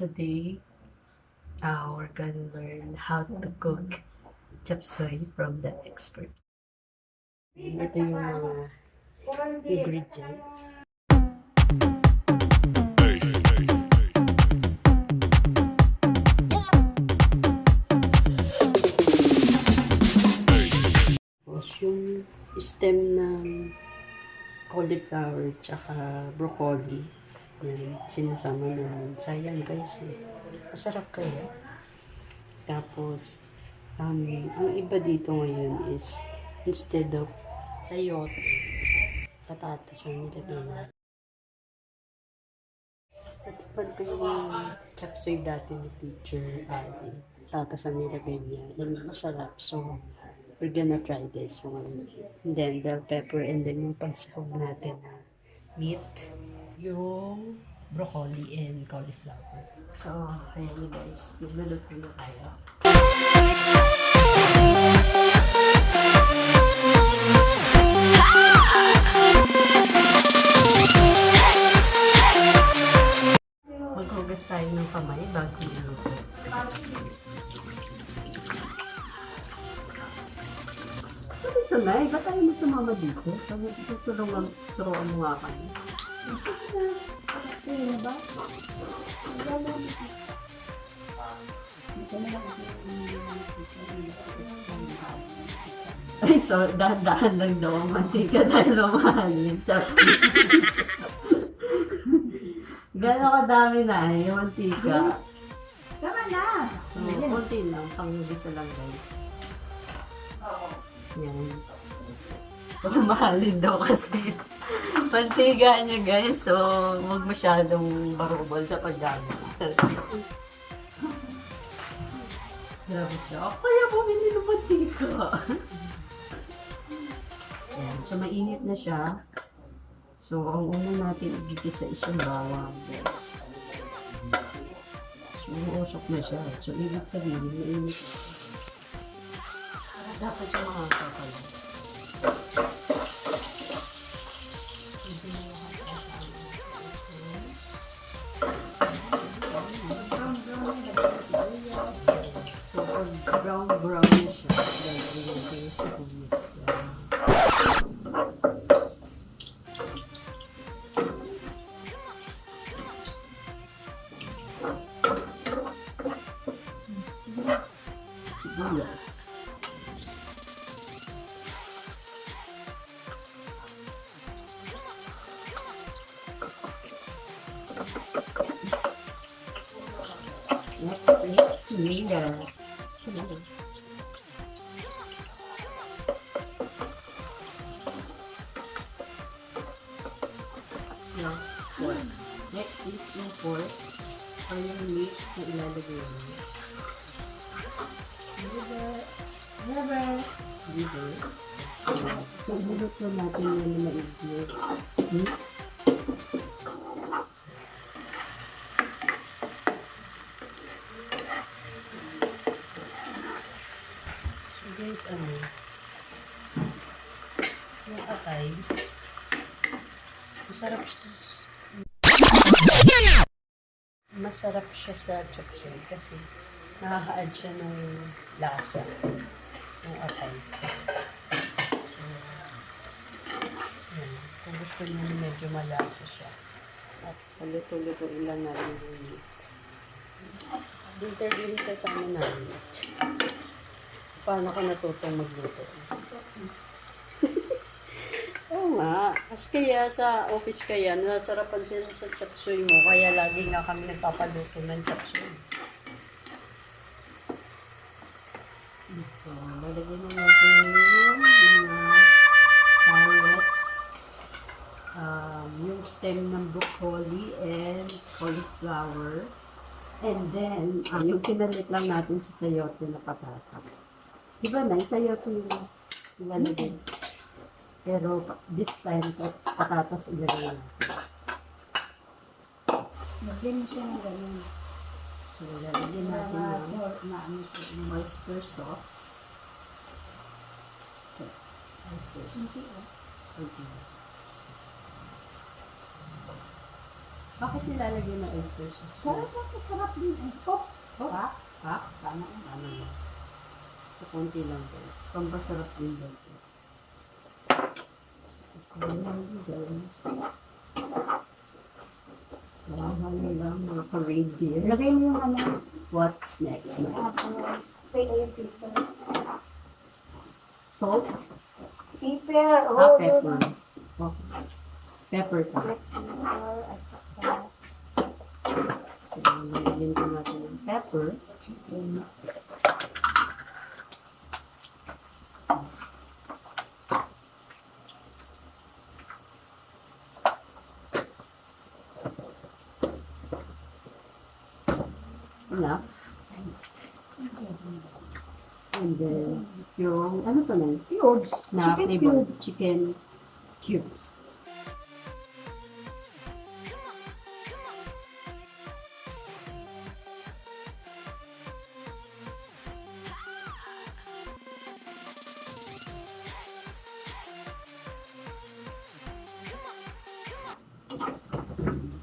Today, we're gonna learn how to cook chapsuey from the expert. Ito yung mga ingredients. Tapos yung stem ng cauliflower tsaka broccoli. Yan, sinasama namin. Sayang guys eh. Masarap kaya. Tapos, ang iba dito ngayon is, instead of sayot, patatas ang nilagay. Natupad ko yung chapsuey dati ni teacher Alvin. Patatas ang nilagay niya. Yan, masarap. So, we're gonna try this one. And then, bell pepper, and then yung pagsahog natin na meat, yung broccoli and cauliflower. So, ayan nyo guys. Magluluto na tayo. Maghugas tayo ng kamay bago niluto. Ito na, ba't tayo mo sumama dito? Turuan mo nga kayo. Sige na. Kaya na ba? Ay, so, dahan-dahan lang daw ang mantika dahil lumahal yung chapsuey. Gano'n kadami na yung mantika. Tama na! So, konti lang. Pang-gisa lang, guys. Yan. So, mahalin daw kasi mantika niya, guys. So, huwag masyadong barubal sa paggamit. Grabe siya. Kaya bumili ng mantika. Yan. So, mainit na siya. So, ang una natin igigisa is yung bawang, guys. So, uusok na siya. So, ibig sabihin, mainit. Dapat yung mga kapal. So, pag brown na siya, dahil yung sa kumis. Sibuyas. Next is vinegar. Now, pork. Next is yung pork or yung meat na ilalagay mo. Liver. So, bulot po natin yung maigit. Mix. So, guys, yung atay, masarap siya sa chapsuey kasi nakaka-add siya ng lasa ng atay. So, yan. Kung gusto niyo medyo malasa siya. At paluto-luto ilan na rin yung meat. Interview sa sama namin. Paano ka natutong magluto? Oo nga. Mas kaya sa office kaya, nasarapan sila sa chapsuey mo. Kaya lagi nga kami nagpapaluto ng chapsuey. Ito, lalagyan na natin yung mga carrots, yung stem ng broccoli and cauliflower. And then, yung pinalit lang natin sa sayote na patatas. Diba na, sayote yung ilalagay. Pero this time, patatas ilalagay natin. Lagyan mo siya ng ganun. So, lalagyan natin ng oyster sauce. Oyster sauce. Okay. Bakit nilalagay na oyster sauce? Sarap na, masarap din. Oh, ha? Ha? Tama na. So, konti lang guys. Pampasarap din dito. Mahal lang mga ka-reindeers. Lagay mo yung ano. What's next? Pwede yung paper. Salt? Paper. Pepper. Oh. Pepper pa. Pepper at saka So, nalagyan ko natin ng pepper. Enough. And then, yung, ano pa na? cubes. Na Chicken flavor. cube. Chicken cubes.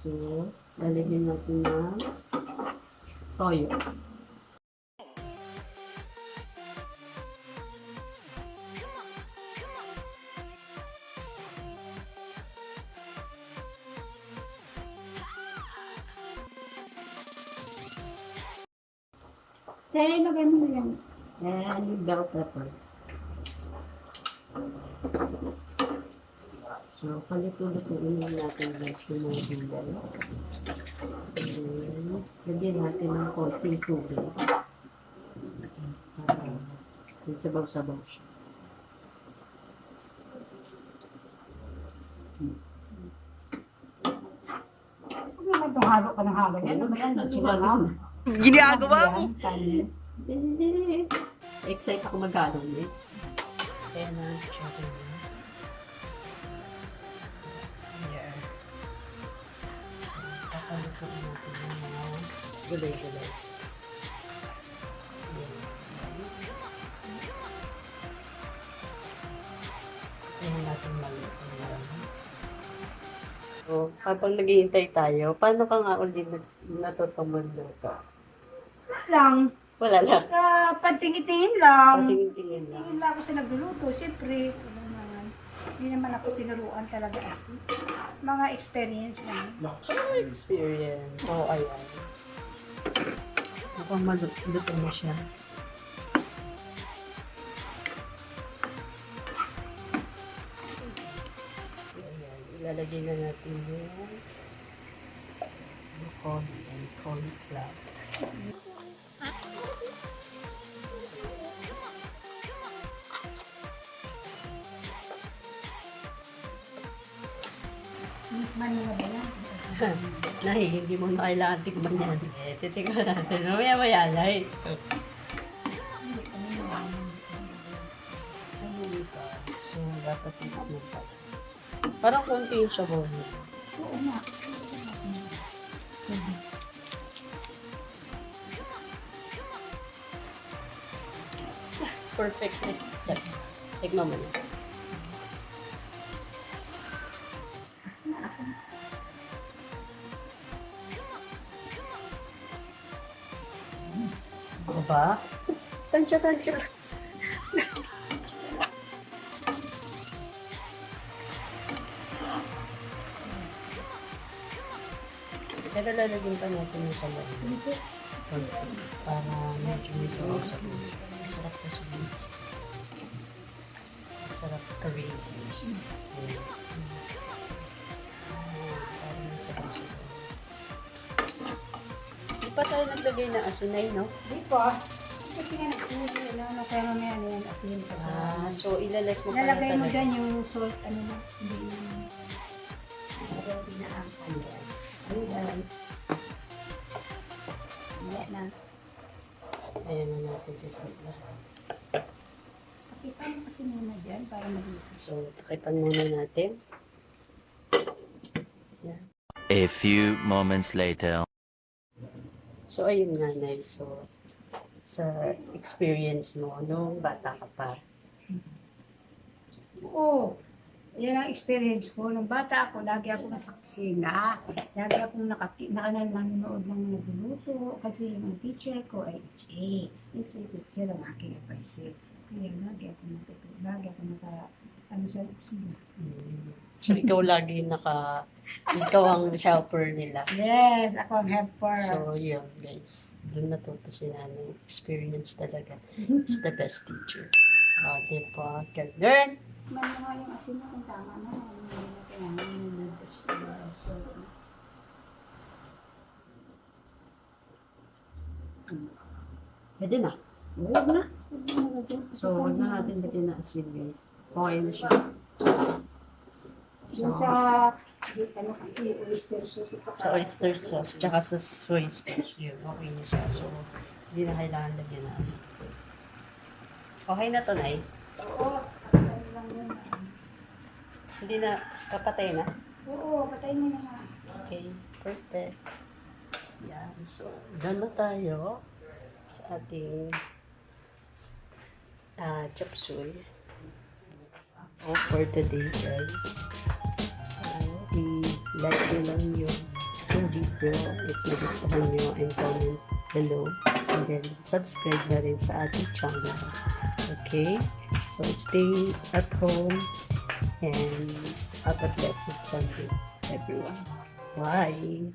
So, lalagyan natin ng toyo. Kaya lagay mo na yan. And yung bell pepper. So, palito-lutuin natin guys yung mga gulay. And then, lagyan natin ng konting tubig. Para sabaw-sabaw siya. Huwag naman itong halo ka ng halo. Yan naman yan. Ginagawa mo! Excited ako mag-halo eh. Kaya na, chopping na. Yeah. So, papalutuin natin yung mga gulay-gulay. Tingnan natin maluto na. So, habang naghihintay tayo, paano ka nga ulit natutong magluto? Lang. Wala lang. Patingin-tingin lang. Patingin-tingin lang. Tingin lang ako sa nagluluto. Siyempre, ano naman. Hindi naman ako tinuruan talaga as in. Mga experience lang. Experience. So, ayan. Mukhang maluto na siya. Ayan. Ilalagay na natin yung corn and cauliflower. Man mo na ba yan? Nay, hindi mo na kailangan tikman yan. Titikman natin. Mamaya-maya, Nay. So, dapat tikman pa. Parang konti yung sabaw niya. Oo nga. Perfect. Tikman mo na. Diba? Tansya. Pero lalagyan pa natin yung sabaw. Para medyo may sabaw-sabaw. Masarap na sabaw. Masarap ka-reindeers. Para may sabaw-sabaw. Di pa tayo naglagay na asinay, no? Di pa. Kasi nga nagpulo. Ano, kaya mamaya na yan. Aklin pa. So ilalas mo pa na Nalagay mo talaga. dyan yung salt. Ano na. Hindi na. Ready na ang alias. Alias. Mamaya na. Ayan na natin ito. Pakipan mo kasi muna dyan para magluto. So, takipan muna natin. Yan. A few moments later. So, ayun nga, Nay. So, sa experience mo, nung bata ka pa, Oo. Yan ang experience ko. Nung bata ako, lagi ako nasa kusina. Lagi akong nanonood ng mga buluto. Kasi yung teacher ko ay HA. HA teacher ang aking advisor. Kaya lagi ako natuto. Lagi ako sa kusina. So, ikaw lagi ikaw ang helper nila. Yes, ako ang helper. So, yun, guys. Doon natuto si Nanay. Experience talaga. It's the best teacher. Diba? Ganun. Man mo nga yung asin mo kung tama na. Kailangan mo so, Pwede na. huwag na. So, huwag na natin lagyan na asin, guys. Okay na siya. Yung sa, ano kasi, oyster sauce. Sa oyster sauce, tsaka sa soy sauce, yun, okay na siya. So, hindi na kailangan lagyan na asin. Okay na to, Nay? Oo, patay lang yun. Hindi na, kapatay na? Oo, patay mo na nga. Okay, perfect. Yan, so, done na tayo sa ating chapsuey. For today, guys. So, i-like nyo lang yung video if nagustuhan nyo and comment below. And then, subscribe na rin sa ating channel. Okay? So, stay at home and have a blessed Sunday, everyone. Bye!